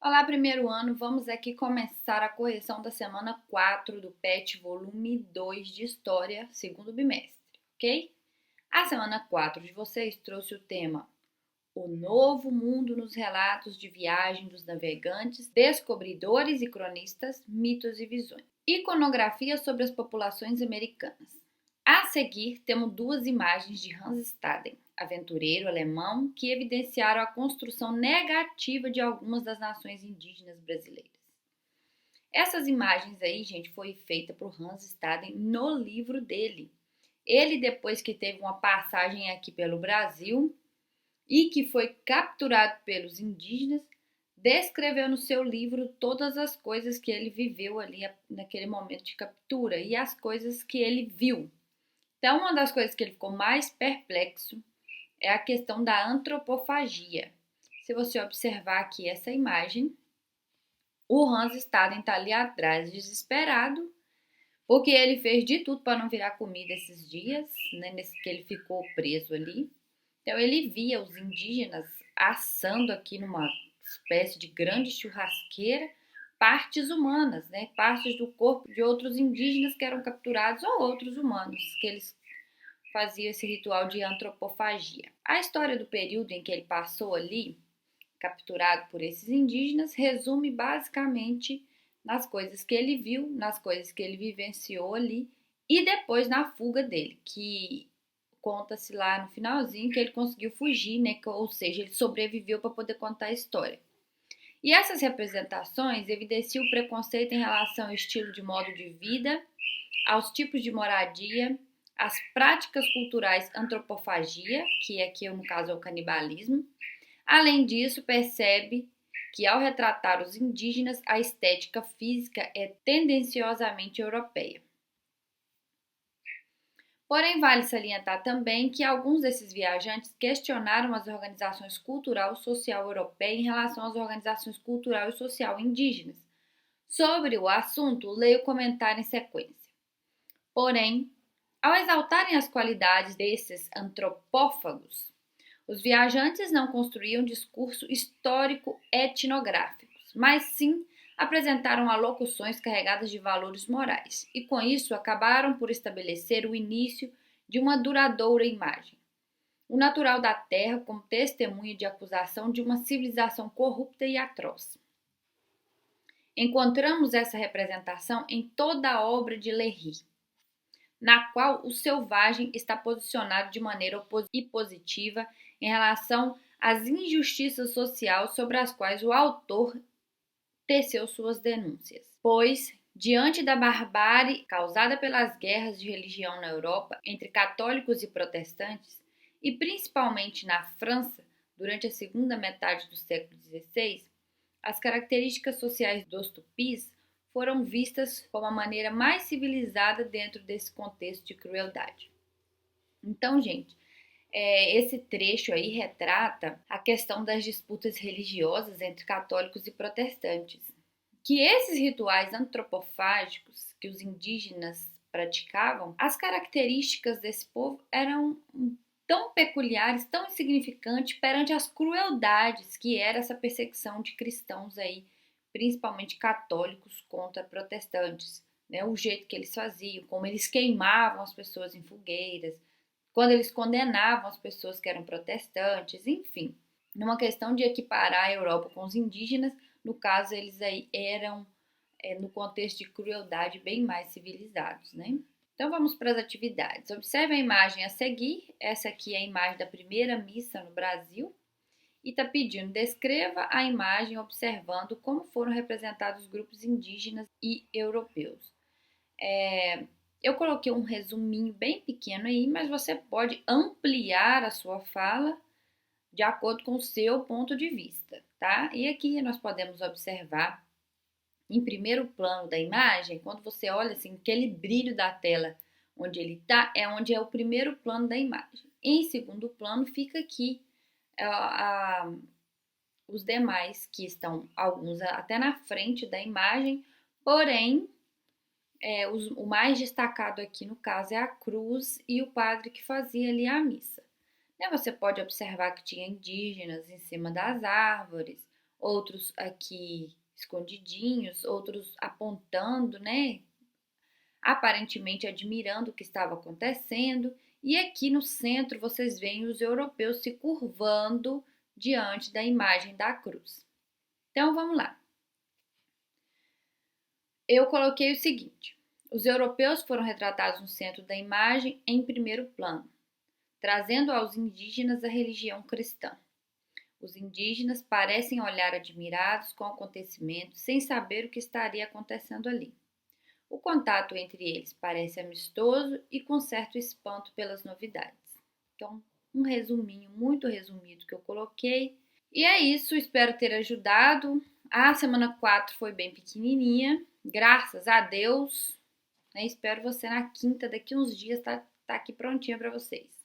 Olá, primeiro ano, vamos aqui começar a correção da semana 4 do PET, volume 2 de História, segundo bimestre, ok? A semana 4 de vocês trouxe o tema O Novo Mundo nos Relatos de Viagem dos Navegantes, Descobridores e Cronistas, Mitos e Visões. Iconografia sobre as populações americanas. A seguir, temos duas imagens de Hans Staden, aventureiro alemão, que evidenciaram a construção negativa de algumas das nações indígenas brasileiras. Essas imagens aí, gente, foi feita por Hans Staden no livro dele. Ele, depois que teve uma passagem aqui pelo Brasil e que foi capturado pelos indígenas, descreveu no seu livro todas as coisas que ele viveu ali naquele momento de captura e as coisas que ele viu. Então, uma das coisas que ele ficou mais perplexo é a questão da antropofagia. Se você observar aqui essa imagem, o Hans Staden está ali atrás, desesperado, porque ele fez de tudo para não virar comida esses dias, né, nesse que ele ficou preso ali. Então, ele via os indígenas assando aqui numa espécie de grande churrasqueira partes humanas, né, partes do corpo de outros indígenas que eram capturados ou outros humanos, que eles faziam esse ritual de antropofagia. A história do período em que ele passou ali, capturado por esses indígenas, resume basicamente nas coisas que ele viu, nas coisas que ele vivenciou ali e depois na fuga dele, que conta-se lá no finalzinho que ele conseguiu fugir, né? Ou seja, ele sobreviveu para poder contar a história. E essas representações evidenciam o preconceito em relação ao estilo de modo de vida, aos tipos de moradia, às práticas culturais antropofagia, que aqui no caso é o canibalismo. Além disso, percebe que ao retratar os indígenas, a estética física é tendenciosamente europeia. Porém, vale salientar também que alguns desses viajantes questionaram as organizações cultural e social europeias em relação às organizações cultural e social indígenas. Sobre o assunto, leia o comentário em sequência. Porém, ao exaltarem as qualidades desses antropófagos, os viajantes não construíam discurso histórico etnográficos, mas sim apresentaram alocuções carregadas de valores morais, e com isso acabaram por estabelecer o início de uma duradoura imagem. O natural da terra como testemunho de acusação de uma civilização corrupta e atroz. Encontramos essa representação em toda a obra de Léry, na qual o selvagem está posicionado de maneira positiva em relação às injustiças sociais sobre as quais o autor teceu suas denúncias. Pois, diante da barbárie causada pelas guerras de religião na Europa entre católicos e protestantes, e principalmente na França, durante a segunda metade do século XVI, as características sociais dos tupis foram vistas como a maneira mais civilizada dentro desse contexto de crueldade. Então, gente, esse trecho aí retrata a questão das disputas religiosas entre católicos e protestantes. Que esses rituais antropofágicos que os indígenas praticavam, as características desse povo eram tão peculiares, tão insignificantes perante as crueldades que era essa perseguição de cristãos aí, principalmente católicos contra protestantes, né? O jeito que eles faziam, como eles queimavam as pessoas em fogueiras, quando eles condenavam as pessoas que eram protestantes, enfim, numa questão de equiparar a Europa com os indígenas, no caso eles aí eram, no contexto de crueldade, bem mais civilizados, né? Então vamos para as atividades. Observe a imagem a seguir. Essa aqui é a imagem da primeira missa no Brasil. E está pedindo, descreva a imagem observando como foram representados os grupos indígenas e europeus. Eu coloquei um resuminho bem pequeno aí, mas você pode ampliar a sua fala de acordo com o seu ponto de vista, tá? E aqui nós podemos observar em primeiro plano da imagem, quando você olha assim, aquele brilho da tela onde ele está, é onde é o primeiro plano da imagem. Em segundo plano fica aqui os demais, que estão alguns até na frente da imagem, porém, o mais destacado aqui no caso é a cruz e o padre que fazia ali a missa. Você pode observar que tinha indígenas em cima das árvores, outros aqui escondidinhos, outros apontando, né? Aparentemente admirando o que estava acontecendo. E aqui no centro vocês veem os europeus se curvando diante da imagem da cruz. Então vamos lá. Eu coloquei o seguinte: os europeus foram retratados no centro da imagem em primeiro plano, trazendo aos indígenas a religião cristã. Os indígenas parecem olhar admirados com o acontecimento, sem saber o que estaria acontecendo ali. O contato entre eles parece amistoso e com certo espanto pelas novidades. Então, um resuminho muito resumido que eu coloquei. E é isso, espero ter ajudado. A semana 4 foi bem pequenininha, graças a Deus. Espero você na quinta, daqui uns dias, tá aqui prontinha para vocês.